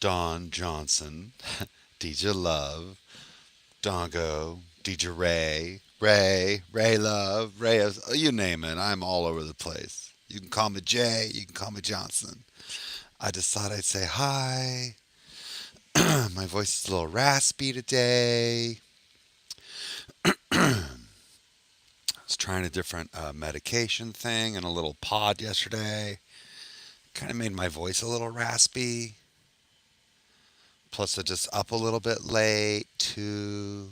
Don Johnson, DJ Love, Dongo, DJ Ray Love, you name it. I'm all over the place. You can call me Jay, you can call me Johnson. I just thought I'd say hi. My voice is a little raspy today. I was trying a different medication thing and a little pod yesterday. Kind of made my voice a little raspy. Plus, I just up a little bit late too.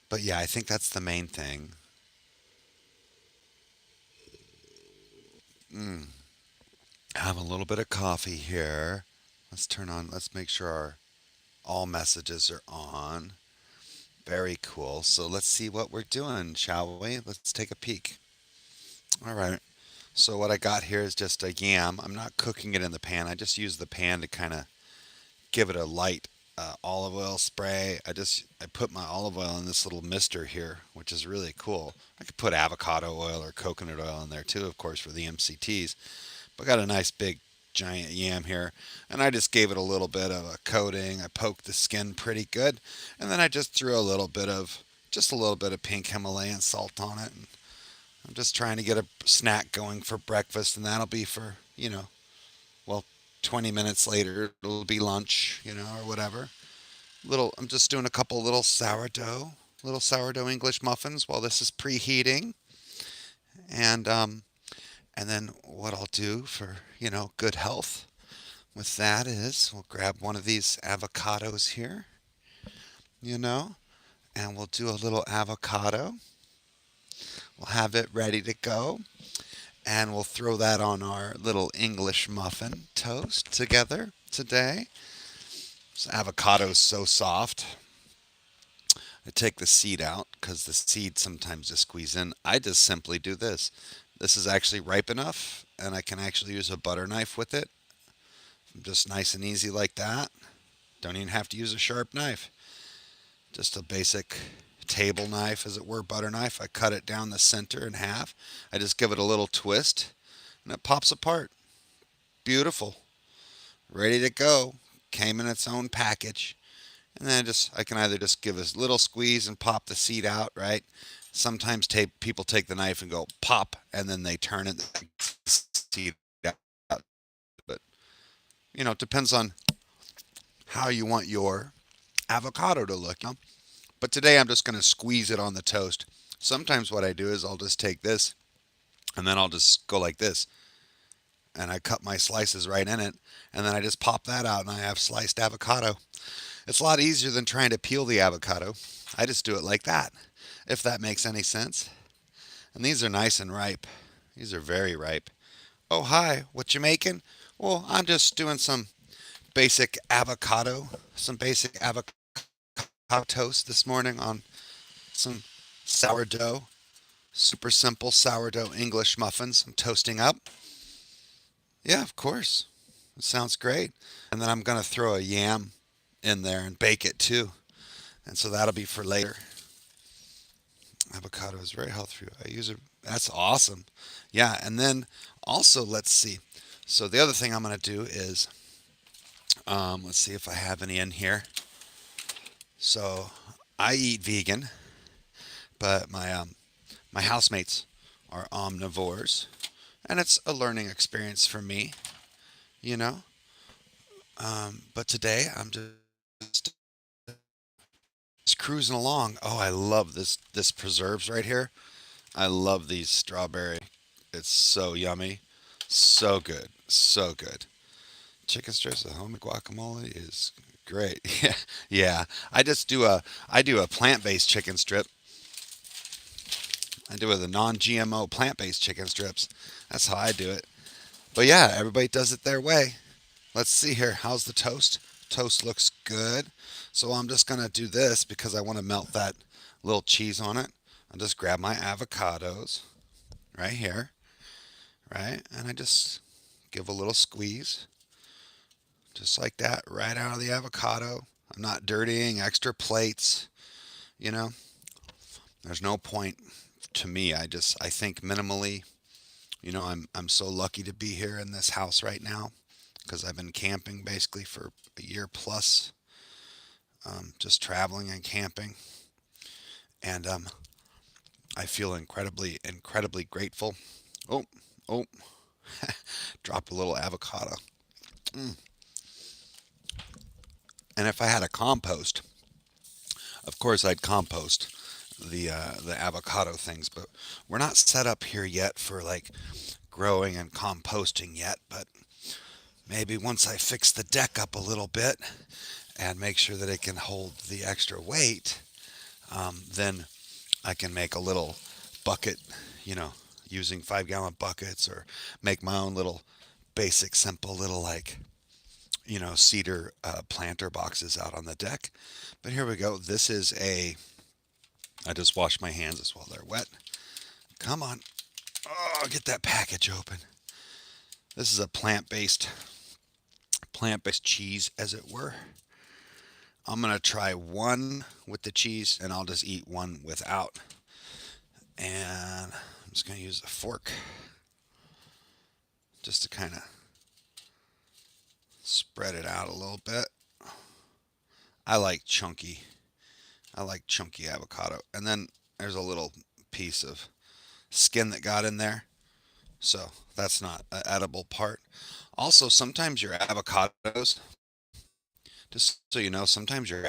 But yeah, I think that's the main thing. Mm. Have a little bit of coffee here. Let's make sure our all messages are on. Very cool. So let's see what we're doing, shall we? Let's take a peek. All right. So what I got here is just a yam. I'm not cooking it in the pan. I just use the pan to kind of give it a light olive oil spray. I put my olive oil in this little mister here, which is really cool. I could put avocado oil or coconut oil in there too, of course, for the MCTs. But I got a nice big giant yam here, and I just gave it a little bit of a coating. I poked the skin pretty good, and then I just threw just a little bit of pink Himalayan salt on it. And I'm just trying to get a snack going for breakfast, and that'll be for, well, 20 minutes later it'll be lunch, or whatever. I'm just doing a couple little sourdough English muffins while this is preheating, and then what I'll do for good health with that is we'll grab one of these avocados here, you know, and we'll do a little avocado. We'll have it ready to go, and we'll throw that on our little English muffin toast together today. This avocado is so soft. I take the seed out because the seed sometimes just squeeze in. I just simply do this. This is actually ripe enough, and I can actually use a butter knife with it. Just nice and easy like that. Don't even have to use a sharp knife. Just a basic table knife, as it were, butter knife. I cut it down the center in half. I just give it a little twist, and it pops apart. Beautiful. Ready to go. Came in its own package. And then I can either just give a little squeeze and pop the seed out, right? Sometimes people take the knife and go pop, and then they turn it, the seed out. But, it depends on how you want your avocado to look. But today I'm just going to squeeze it on the toast. Sometimes what I do is I'll just take this, and then I'll just go like this. And I cut my slices right in it, and then I just pop that out, and I have sliced avocado. It's a lot easier than trying to peel the avocado. I just do it like that, if that makes any sense. And these are nice and ripe. These are very ripe. Oh, hi, what you making? Well, I'm just doing some basic avocado toast this morning on some sourdough, super simple sourdough English muffins I'm toasting up. Yeah, of course. It sounds great. And then I'm going to throw a yam in there and bake it too. And so that'll be for later. Avocado is very healthy for you. I use it. That's awesome. Yeah, and then also let's see. So the other thing I'm going to do is let's see if I have any in here. So I eat vegan, but my housemates are omnivores, and it's a learning experience for me, you know. But today I'm just cruising along. Oh, I love this preserves right here. I love these strawberry. It's so yummy, so good, so good. Chicken strips with homemade guacamole is great. Yeah, yeah. I do a plant-based chicken strip. I do it with a non-GMO plant-based chicken strips. That's how I do it. But yeah, everybody does it their way. Let's see here. How's the toast? Toast looks good. So I'm just gonna do this because I want to melt that little cheese on it. I'll just grab my avocados right here, right? And I just give a little squeeze, just like that, right out of the avocado. I'm not dirtying extra plates, you know. There's no point to me. I think minimally. I'm so lucky to be here in this house right now because I've been camping basically for a year plus, just traveling and camping. And I feel incredibly grateful. Oh, oh, dropped a little avocado. Mm. And if I had a compost, of course I'd compost the avocado things, but we're not set up here yet for like growing and composting yet. But maybe once I fix the deck up a little bit and make sure that it can hold the extra weight, then I can make a little bucket, you know, using 5 gallon buckets, or make my own little basic, simple little, like, cedar planter boxes out on the deck. But here we go. I just washed my hands as well. They're wet. Come on. Oh, get that package open. This is a plant based cheese, as it were. I'm going to try one with the cheese, and I'll just eat one without. And I'm just going to use a fork just to kind of spread it out a little bit. I like chunky. I like chunky avocado. And then there's a little piece of skin that got in there. So that's not an edible part. Also, sometimes your avocados, just so you know, sometimes your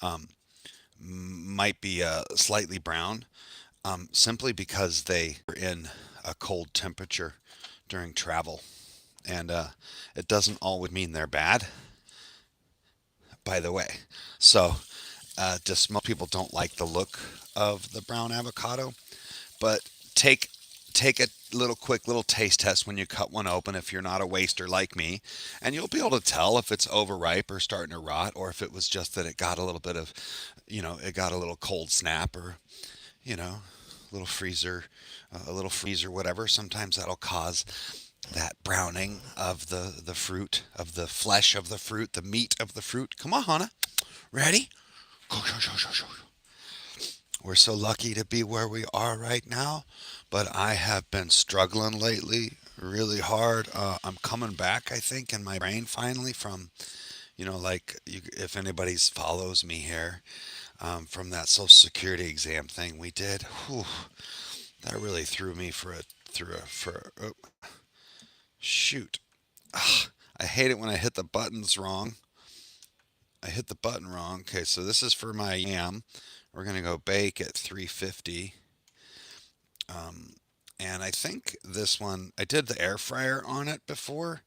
um, might be slightly brown, simply because they are in a cold temperature during travel. And it doesn't always mean they're bad, by the way. So, just most people don't like the look of the brown avocado, but take take a quick little taste test when you cut one open, if you're not a waster like me, and you'll be able to tell if it's overripe or starting to rot, or if it was just that it got a little bit of, it got a little cold snap, or, you know, a little freezer, whatever. Sometimes that'll cause that browning of the fruit, of the flesh of the fruit, the meat of the fruit. Come on, Hannah. Ready? Go, go, go, go, go. We're so lucky to be where we are right now, but I have been struggling lately really hard. I'm coming back, I think, in my brain finally from, like, if anybody's follows me here, from that Social Security exam thing we did. Whew, that really threw me shoot. Ugh, I hate it when I hit the buttons wrong. I hit the button wrong. Okay, so this is for my yam. We're gonna go bake at 350. Um, and I think this one, I did the air fryer on it before,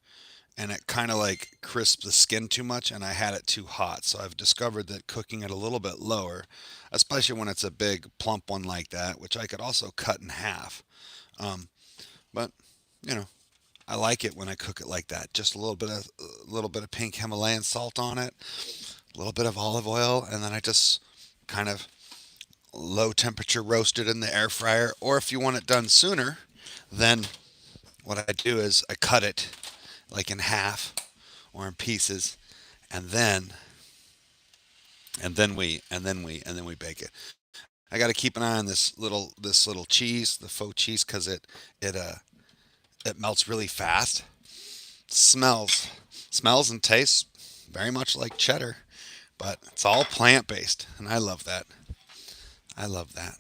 and it kind of like crisped the skin too much, and I had it too hot. So I've discovered that cooking it a little bit lower, especially when it's a big plump one like that, which I could also cut in half. Um, but you know, I like it when I cook it like that. Just a little bit of pink Himalayan salt on it, a little bit of olive oil, and then I just kind of low temperature roast it in the air fryer. Or if you want it done sooner, then what I do is I cut it like in half or in pieces, and then we bake it. I got to keep an eye on this little cheese, the faux cheese, because it melts really fast. Smells and tastes very much like cheddar, but it's all plant based, and I love that. I love that.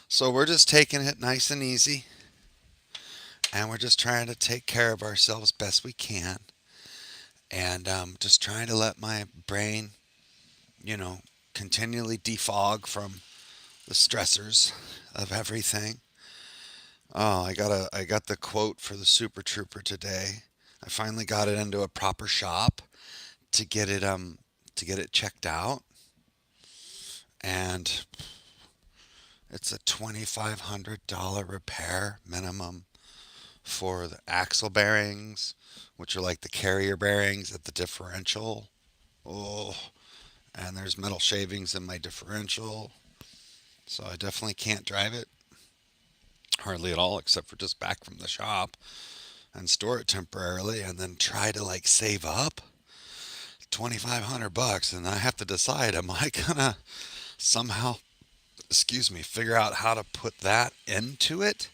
So we're just taking it nice and easy, and we're just trying to take care of ourselves best we can, and just trying to let my brain, you know, continually defog from the stressors of everything. Oh, I got the quote for the Super Trooper today. I finally got it into a proper shop to get it checked out, and it's a $2,500 repair minimum for the axle bearings, which are like the carrier bearings at the differential. Oh, and there's metal shavings in my differential, so I definitely can't drive it hardly at all, except for just back from the shop and store it temporarily, and then try to like save up $2,500, and I have to decide, am I gonna somehow, excuse me, figure out how to put that into it,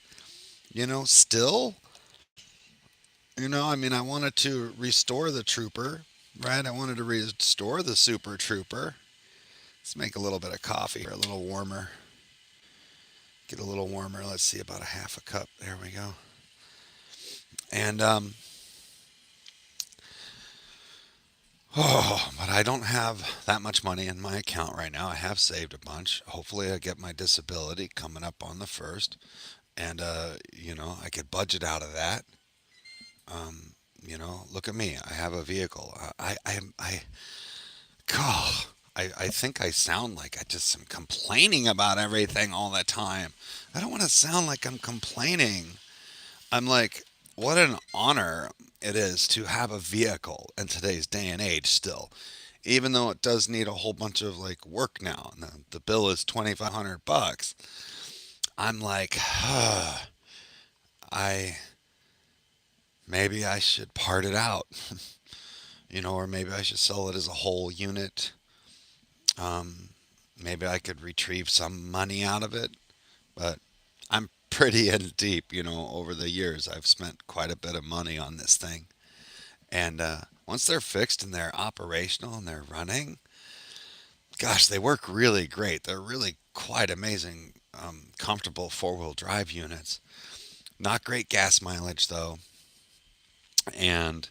still, I mean, I wanted to restore the trooper, right? I wanted to restore the Super Trooper. Let's make a little bit of coffee here, a little warmer. Get a little warmer. Let's see, about a half a cup. There we go. And oh, but I don't have that much money in my account right now. I have saved a bunch. Hopefully, I get my disability coming up on the first, and I could budget out of that. Look at me. I have a vehicle. God, I think I sound like I just am complaining about everything all the time. I don't want to sound like I'm complaining. I'm like, what an honor it is to have a vehicle in today's day and age still. Even though it does need a whole bunch of like work now, and the bill is $2,500. I'm like, I maybe I should part it out, or maybe I should sell it as a whole unit. Um, Maybe I could retrieve some money out of it, but I'm pretty in deep. Over the years, I've spent quite a bit of money on this thing. And once they're fixed and they're operational and they're running, gosh, they work really great. They're really quite amazing, comfortable four-wheel drive units. Not great gas mileage, though. And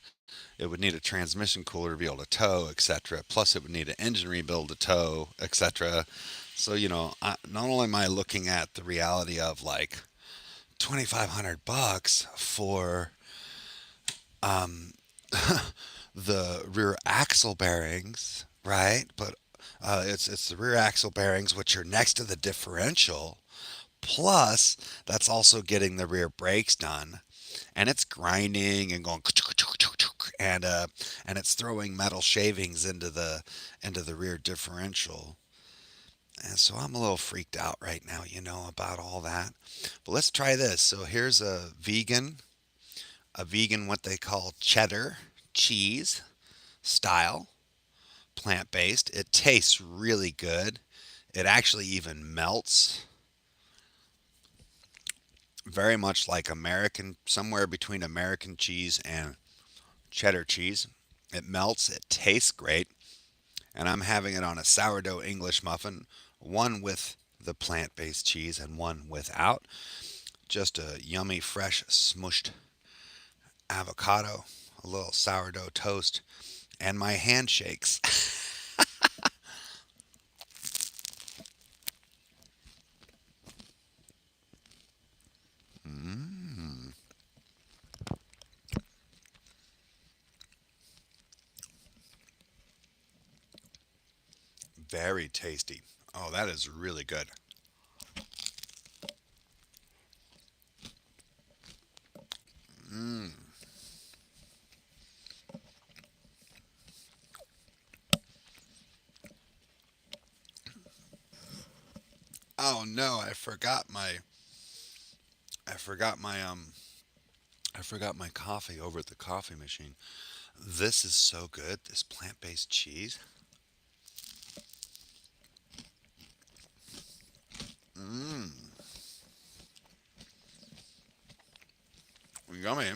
it would need a transmission cooler to be able to tow, etc. Plus, it would need an engine rebuild to tow, etc. So, not only am I looking at the reality of like $2,500 for um, the rear axle bearings, right? But it's the rear axle bearings which are next to the differential. Plus, that's also getting the rear brakes done, and it's grinding and going, and it's throwing metal shavings into the rear differential. And so I'm a little freaked out right now, about all that. But let's try this. So here's a vegan what they call cheddar cheese style, plant based. It tastes really good. It actually even melts very much like American, somewhere between American cheese and cheddar cheese. It melts, it tastes great, and I'm having it on a sourdough English muffin, one with the plant based cheese and one without. Just a yummy, fresh, smushed avocado, a little sourdough toast, and my handshakes. Mmm, very tasty. Oh, that is really good. Mmm. Oh no, I forgot my I forgot my coffee over at the coffee machine. This is so good, this plant-based cheese. Mmm. Yummy.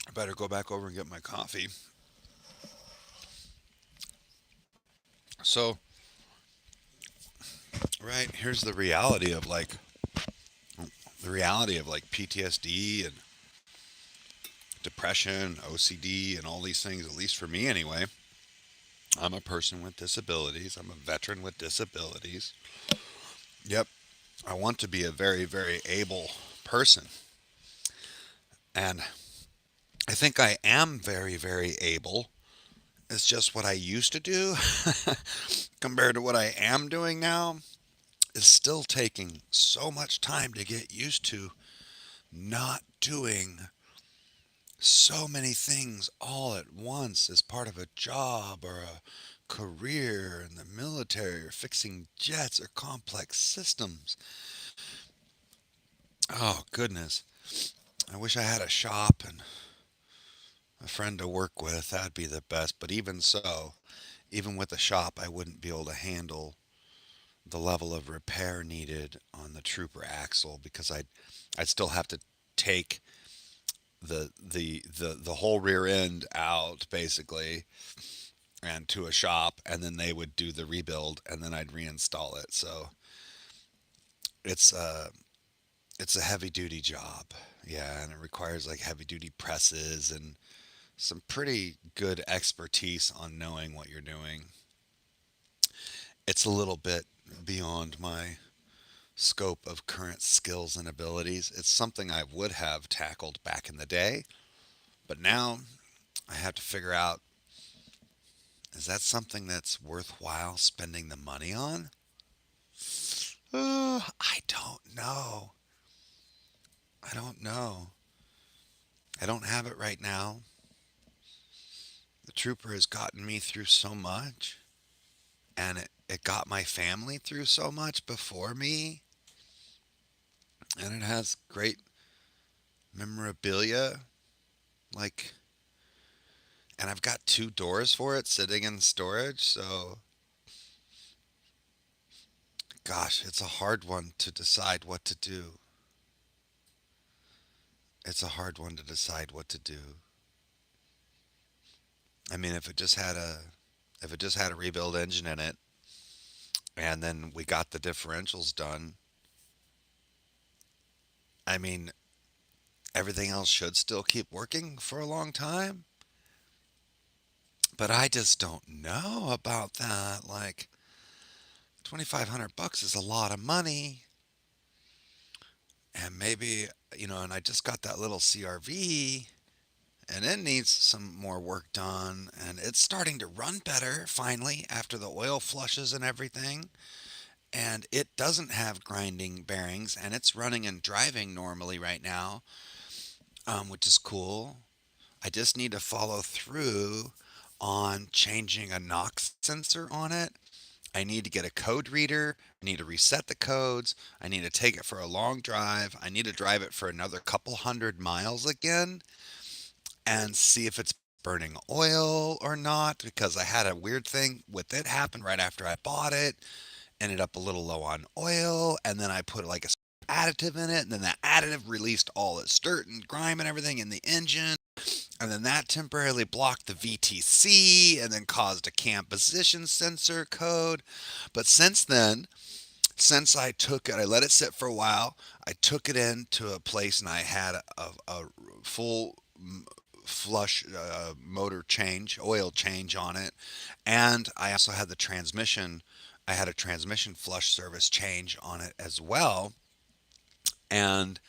I better go back over and get my coffee. So, right, here's the reality of like PTSD and depression, OCD, and all these things, at least for me anyway. I'm a person with disabilities. I'm a veteran with disabilities. Yep. I want to be a very, very able person. And I think I am very, very able. It's just what I used to do compared to what I am doing now is still taking so much time to get used to not doing so many things all at once as part of a job or a career in the military or fixing jets or complex systems. Oh, goodness. I wish I had a shop and a friend to work with. That'd be the best. But even so, even with a shop, I wouldn't be able to handle the level of repair needed on the Trooper axle because I'd still have to take the whole rear end out basically and to a shop, and then they would do the rebuild, and then I'd reinstall it. So it's it's a heavy duty job. Yeah, and it requires like heavy duty presses and some pretty good expertise on knowing what you're doing. It's a little bit beyond my scope of current skills and abilities. It's something I would have tackled back in the day, but now I have to figure out, is that something that's worthwhile spending the money on? I don't know. I don't know. I don't have it right now. The Trooper has gotten me through so much, and it got my family through so much before me, and it has great memorabilia. Like, and I've got two doors for it sitting in storage, so gosh, it's a hard one to decide what to do. It's a hard one to decide what to do. I mean, if it just had a rebuild engine in it, and then we got the differentials done, I mean, everything else should still keep working for a long time. But I just don't know about that. Like, $2,500 is a lot of money, and maybe, and I just got that little CRV, and it needs some more work done, and it's starting to run better finally after the oil flushes and everything. And it doesn't have grinding bearings, and it's running and driving normally right now, which is cool. I just need to follow through on changing a knock sensor on it. I need to get a code reader. I need to reset the codes. I need to take it for a long drive. I need to drive it for another couple hundred miles again and see if it's burning oil or not, because I had a weird thing with it happen right after I bought it. Ended up a little low on oil, and then I put like a additive in it, and then that additive released all its dirt and grime and everything in the engine, and then that temporarily blocked the VTC and then caused a cam position sensor code. But since then, since I took it, I let it sit for a while. I took it into a place and I had a full flush motor change, oil change on it, and I also had the transmission. I had a transmission flush service change on it as well, and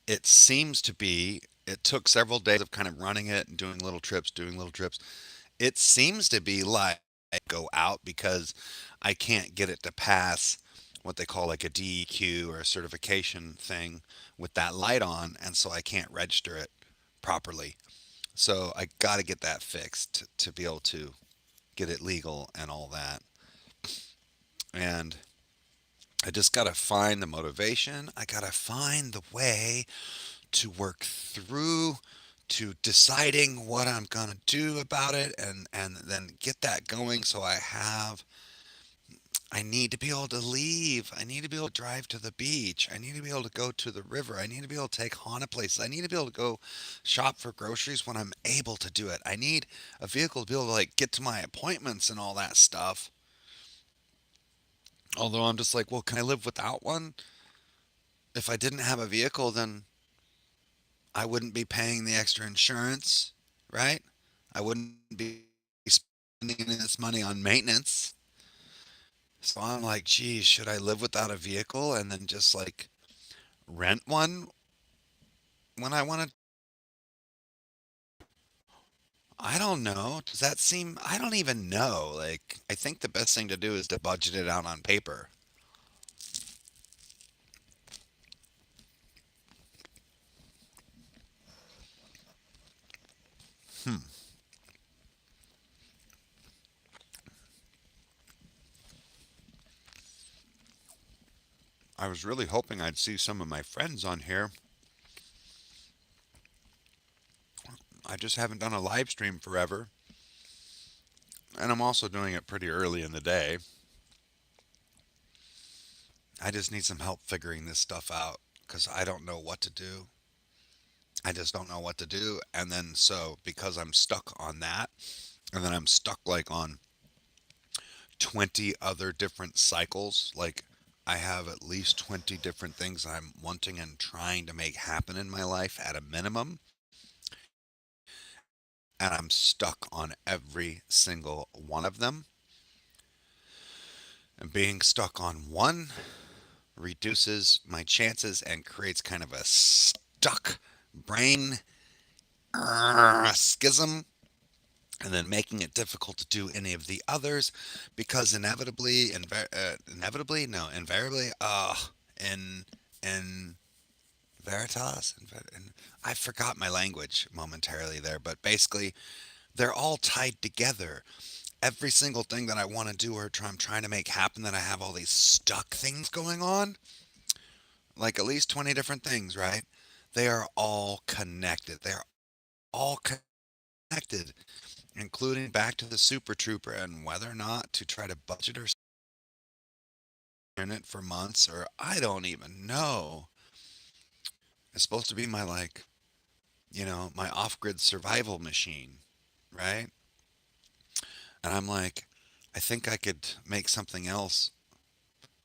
it seems to be. It took several days of kind of running it and doing little trips, doing little trips. It seems to be like go out because I can't get it to pass what they call like a DEQ or a certification thing with that light on, and so I can't register it properly. So I got to get that fixed to be able to get it legal and all that. And I just got to find the motivation. I got to find the way to work through to deciding what I'm going to do about it, and then get that going so I need to be able to leave. I need to be able to drive to the beach. I need to be able to go to the river. I need to be able to take Hana places. I need to be able to go shop for groceries when I'm able to do it. I need a vehicle to be able to like get to my appointments and all that stuff. Although I'm just like, well, can I live without one? If I didn't have a vehicle, then I wouldn't be paying the extra insurance, right? I wouldn't be spending this money on maintenance. So I'm like, geez, should I live without a vehicle and then just like rent one when I want to? I don't know. Does that seem? I don't even know. Like, I think the best thing to do is to budget it out on paper. Hmm. I was really hoping I'd see some of my friends on here. I just haven't done a live stream forever. And I'm also doing it pretty early in the day. I just need some help figuring this stuff out because I don't know what to do. I just don't know what to do. And then, so because I'm stuck on that, and then I'm stuck like on 20 other different cycles, like I have at least 20 different things I'm wanting and trying to make happen in my life at a minimum. And I'm stuck on every single one of them. And being stuck on one reduces my chances and creates kind of a stuck brain schism, and then making it difficult to do any of the others because inevitably, no, invariably, in veritas, in, I forgot my language momentarily there, but basically, they're all tied together. Every single thing that I want to do or I'm trying to make happen, that I have all these stuck things going on, like at least 20 different things, right? They are all connected. They're all connected, including back to the Super Trooper and whether or not to try to budget or in it for months, or I don't even know. It's supposed to be my, like, my off-grid survival machine, right? And I'm like, I think I could make something else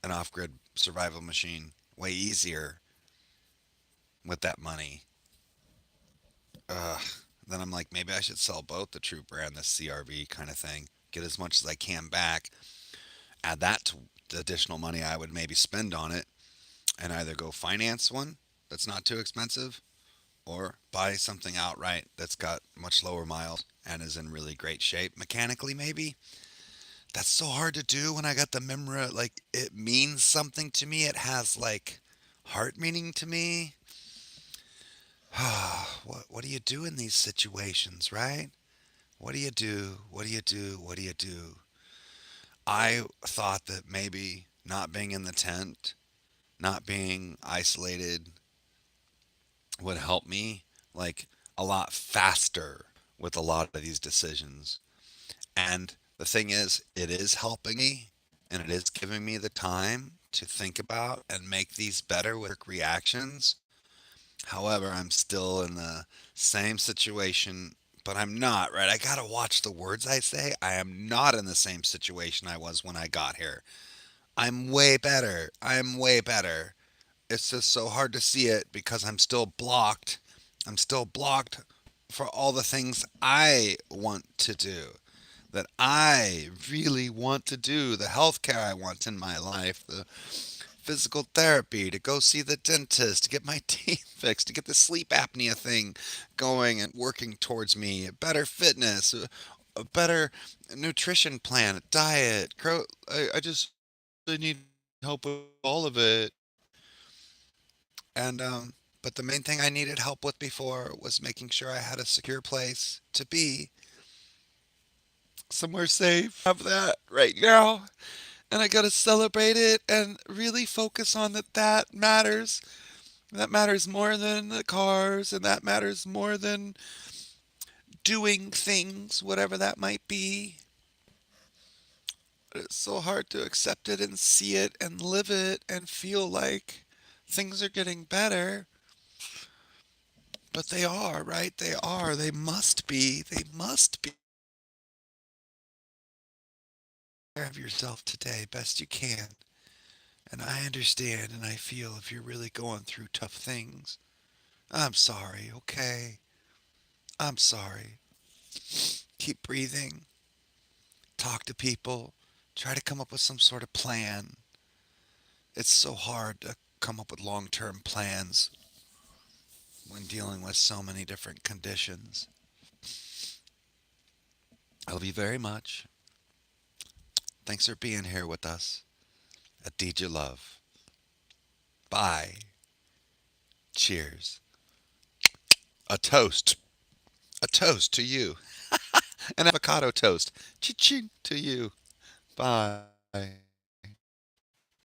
an off-grid survival machine way easier with that money. Ugh. Then I'm like, maybe I should sell both the Trooper and the CRV kind of thing. Get as much as I can back. Add that to the additional money I would maybe spend on it, and either go finance one that's not too expensive, or buy something outright that's got much lower miles and is in really great shape mechanically, maybe. That's so hard to do when I got the Mimra. Like, it means something to me. It has, like, heart meaning to me. What do you do in these situations, right? What do you do? What do you do? What do you do? I thought that maybe not being in the tent, not being isolated, would help me, like, a lot faster with a lot of these decisions. And the thing is, it is helping me, and it is giving me the time to think about and make these better with reactions. However, I'm still in the same situation, but I'm not, right? I gotta watch the words I say. I am not in the same situation I was when I got here. I'm way better. I'm way better. It's just so hard to see it because I'm still blocked. I'm still blocked for all the things I want to do, that I really want to do, the healthcare I want in my life, the physical therapy, to go see the dentist, to get my teeth fixed, to get the sleep apnea thing going and working towards me, better fitness, a better nutrition plan, diet. I just really need help with all of it. And but the main thing I needed help with before was making sure I had a secure place to be, somewhere safe. Have that right now, and I gotta celebrate it and really focus on that. That matters. That matters more than the cars, and that matters more than doing things, whatever that might be. But it's so hard to accept it and see it and live it and feel like things are getting better. But they are, right? They are. They must be. They must be. Take care of yourself today best you can. And I understand and I feel if you're really going through tough things. I'm sorry, okay? I'm sorry. Keep breathing. Talk to people. Try to come up with some sort of plan. It's so hard to come up with long term plans when dealing with so many different conditions. I love you very much. Thanks for being here with us at DJ Love. Bye. Cheers. A toast. A toast to you. An avocado toast. Ching to you. Bye.